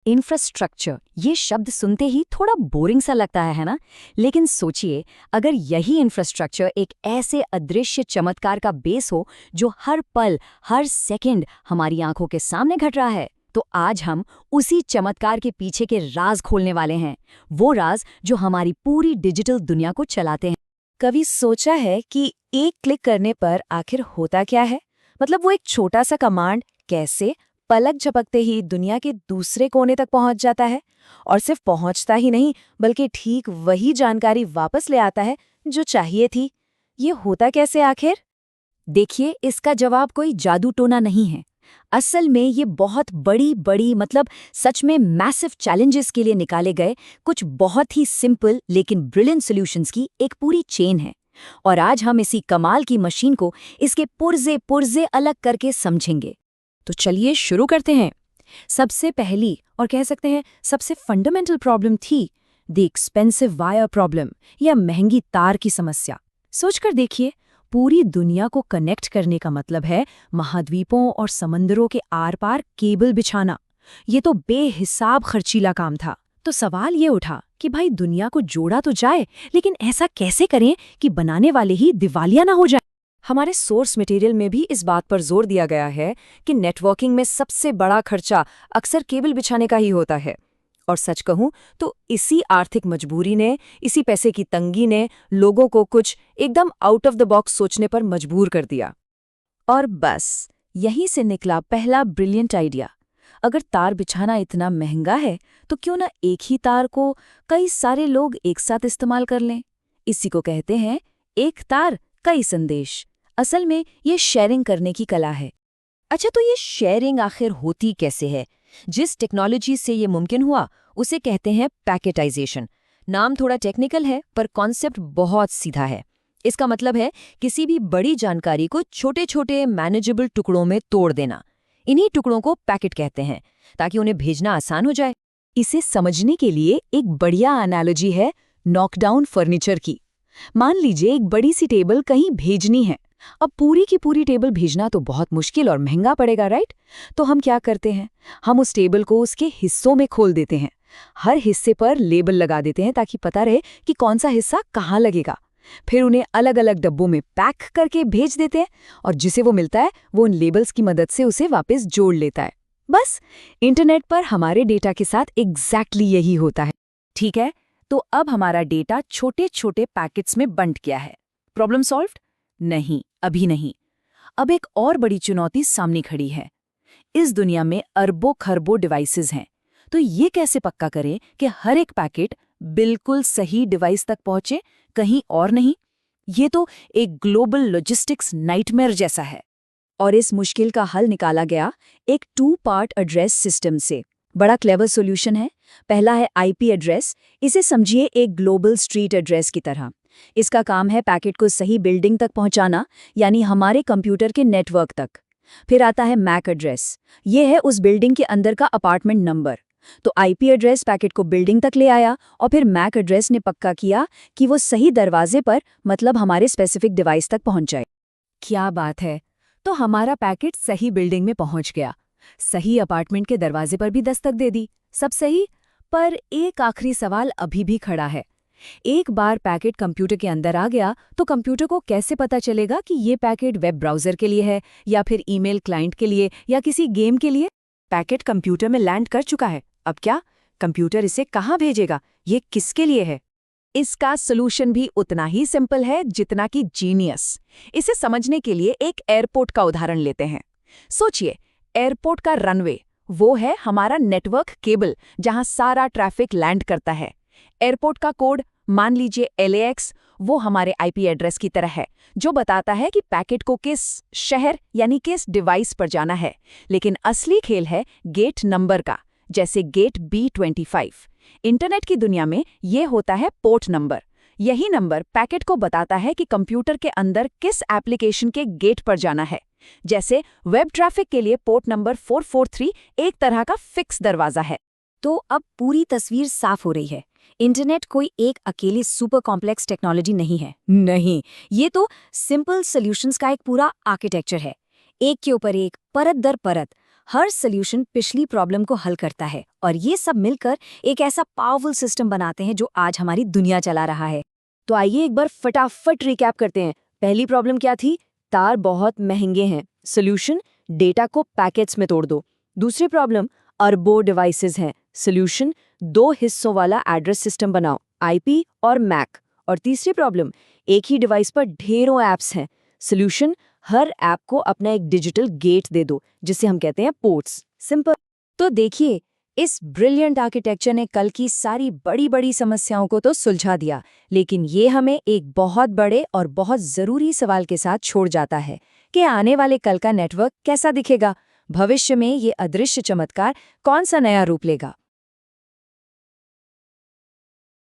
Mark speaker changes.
Speaker 1: Infrastructure, ये शब्द सुनते ही थोड़ा बोरिंग सा लगता है ना? लेकिन सोचिए, अगर यही इंफ्रास्ट्रक्चर एक ऐसे अदृश्य चमत्कार का बेस हो जो हर पल, हर सेकंड हमारी आंखों के सामने घट रहा है, तो आज हम उसी चमत्कार के पीछे के राज खोलने वाले हैं। वो राज जो हमारी पूरी डिजिटल दुनिया को चलाते हैं।
Speaker 2: कभी सोचा है कि एक क्लिक करने पर आखिर होता क्या है? मतलब वो एक छोटा सा कमांड कैसे पलक झपकते ही दुनिया के दूसरे कोने तक पहुंच जाता है, और सिर्फ पहुंचता ही नहीं बल्कि ठीक वही जानकारी वापस ले आता है जो चाहिए थी। ये होता कैसे आखिर?
Speaker 1: देखिए, इसका जवाब कोई जादू टोना नहीं है। असल में ये बहुत बड़ी बड़ी मतलब सच में मैसिव चैलेंजेस के लिए निकाले गए कुछ बहुत ही सिंपल लेकिन ब्रिलियंट सॉल्यूशंस की एक पूरी चेन है। और आज हम इसी कमाल की मशीन को इसके पुर्जे पुर्जे अलग करके समझेंगे।
Speaker 2: तो चलिए शुरू करते हैं। सबसे पहली और कह सकते हैं सबसे फंडामेंटल प्रॉब्लम थी द एक्सपेंसिव वायर प्रॉब्लम, या महंगी तार की समस्या। सोचकर देखिए, पूरी दुनिया को कनेक्ट करने का मतलब है महाद्वीपों और समंदरों के आर पार केबल बिछाना। ये तो बेहिसाब खर्चीला काम था। तो सवाल ये उठा कि भाई दुनिया को जोड़ा तो जाए, लेकिन ऐसा कैसे करें कि बनाने वाले ही दिवालिया ना हो जाए। हमारे सोर्स मटेरियल में भी इस बात पर जोर दिया गया है कि नेटवर्किंग में सबसे बड़ा खर्चा अक्सर केबल बिछाने का ही होता है। और सच कहूं तो इसी आर्थिक मजबूरी ने, इसी पैसे की तंगी ने लोगों को कुछ एकदम आउट ऑफ द बॉक्स सोचने पर मजबूर कर दिया। और बस यहीं से निकला पहला ब्रिलियंट आइडिया। अगर तार बिछाना इतना महंगा है तो क्यों ना एक ही तार को कई सारे लोग एक साथ इस्तेमाल कर लें। इसी को कहते हैं एक तार कई संदेश। असल में ये शेयरिंग करने की कला है।
Speaker 1: अच्छा, तो ये शेयरिंग आखिर होती कैसे है? जिस टेक्नोलॉजी से ये मुमकिन हुआ उसे कहते हैं पैकेटाइजेशन। नाम थोड़ा टेक्निकल है पर कॉन्सेप्ट बहुत सीधा है। इसका मतलब है किसी भी बड़ी जानकारी को छोटे छोटे मैनेजेबल टुकड़ों में तोड़ देना। इन्हीं टुकड़ों को पैकेट कहते हैं ताकि उन्हें भेजना आसान हो जाए। इसे समझने के लिए एक बढ़िया एनालॉजी है नॉकडाउन फर्नीचर की। मान लीजिए एक बड़ी सी टेबल कहीं भेजनी है। अब पूरी की पूरी टेबल भेजना तो बहुत मुश्किल और महंगा पड़ेगा, राइट? तो हम क्या करते हैं, हम उस टेबल को उसके हिस्सों में खोल देते हैं। हर हिस्से पर लेबल लगा देते हैं ताकि पता रहे कि कौन सा हिस्सा कहाँ लगेगा। फिर उन्हें अलग अलग डब्बों में पैक करके भेज देते हैं, और जिसे वो मिलता है वो उन लेबल्स की मदद से उसे वापस जोड़ लेता है। बस इंटरनेट पर हमारे डेटा के साथ एग्जैक्टली यही होता है।
Speaker 2: ठीक है, तो अब हमारा डेटा छोटे छोटे पैकेट्स में बंट गया है। Problem solved? नहीं, अभी नहीं। अब एक और बड़ी चुनौती सामने खड़ी है। इस दुनिया में अरबों खरबों डिवाइसेस हैं, तो ये कैसे पक्का करें कि हर एक पैकेट बिल्कुल सही डिवाइस तक पहुंचे, कहीं और नहीं? ये तो एक ग्लोबल लॉजिस्टिक्स नाइटमेयर जैसा है।
Speaker 1: और इस मुश्किल का हल निकाला गया एक 2 पार्ट एड्रेस सिस्टम से। बड़ा क्लेवर सॉल्यूशन है। पहला है आईपी एड्रेस। इसे समझिए एक ग्लोबल स्ट्रीट एड्रेस की तरह। इसका काम है पैकेट को सही बिल्डिंग तक पहुंचाना, यानी हमारे कंप्यूटर के नेटवर्क तक। फिर आता है मैक एड्रेस। ये है उस बिल्डिंग के अंदर का अपार्टमेंट नंबर। तो आईपी एड्रेस पैकेट को बिल्डिंग तक ले आया और फिर मैक एड्रेस ने पक्का किया कि वो सही दरवाजे पर, मतलब हमारे स्पेसिफिक डिवाइस तक पहुंच जाए।
Speaker 2: क्या बात है! तो हमारा पैकेट सही बिल्डिंग में पहुंच गया, सही अपार्टमेंट के दरवाजे पर भी दस्तक दे दी, सब सही। पर एक आखिरी सवाल अभी भी खड़ा है। एक बार पैकेट कंप्यूटर के अंदर आ गया तो कंप्यूटर को कैसे पता चलेगा कि ये पैकेट वेब ब्राउज़र के लिए है, या फिर ईमेल क्लाइंट के लिए, या किसी गेम के लिए? पैकेट कंप्यूटर में लैंड कर चुका है, अब क्या? कंप्यूटर इसे कहाँ भेजेगा? ये किसके लिए है? इसका सॉल्यूशन भी उतना ही सिंपल है जितना कि जीनियस। इसे समझने के लिए एक एयरपोर्ट का उदाहरण लेते हैं। सोचिए, एयरपोर्ट का रनवे, वो है हमारा नेटवर्क केबल जहां सारा ट्रैफिक लैंड करता है। एयरपोर्ट का कोड, मान लीजिए LAX, वो हमारे आईपी एड्रेस की तरह है, जो बताता है कि पैकेट को किस शहर यानी किस डिवाइस पर जाना है। लेकिन असली खेल है गेट नंबर का, जैसे गेट B25। इंटरनेट की दुनिया में ये होता है पोर्ट नंबर। यही नंबर पैकेट को बताता है कि कंप्यूटर के अंदर किस एप्लीकेशन के गेट पर जाना है। जैसे वेब ट्रैफिक के लिए पोर्ट नंबर 443 एक तरह का फिक्स दरवाजा है।
Speaker 1: तो अब पूरी तस्वीर साफ हो रही है। इंटरनेट कोई एक अकेली सुपर कॉम्प्लेक्स टेक्नोलॉजी नहीं है। नहीं, ये तो सिंपल सॉल्यूशंस का एक पूरा आर्किटेक्चर है। एक के ऊपर एक, परत दर परत,
Speaker 2: हर सॉल्यूशन पिछली प्रॉब्लम को हल करता है और ये सब मिलकर एक ऐसा पावरफुल सिस्टम बनाते हैं जो आज हमारी दुनिया चला रहा है। तो आइए एक बार फटाफट रिकैप करते हैं। पहली प्रॉब्लम क्या थी? तार बहुत महंगे हैं। सॉल्यूशन, डेटा को पैकेट्स में तोड़ दो। दूसरी प्रॉब्लम, अरबों डिवाइसेस हैं। सॉल्यूशन, 2 हिस्सों वाला एड्रेस सिस्टम बनाओ, आईपी और मैक। और तीसरी प्रॉब्लम, एक ही डिवाइस पर ढेरों ऐप्स हैं। सॉल्यूशन, हर ऐप को अपना एक डिजिटल गेट दे दो, जिसे हम कहते हैं पोर्ट्स। सिंपल। तो देखिए, इस ब्रिलियंट आर्किटेक्चर ने कल की सारी बड़ी बड़ी समस्याओं को तो सुलझा दिया, लेकिन ये हमें एक बहुत बड़े और बहुत जरूरी सवाल के साथ छोड़ जाता है कि आने वाले कल का नेटवर्क कैसा दिखेगा। भविष्य में ये अदृश्य चमत्कार कौन सा नया रूप लेगा।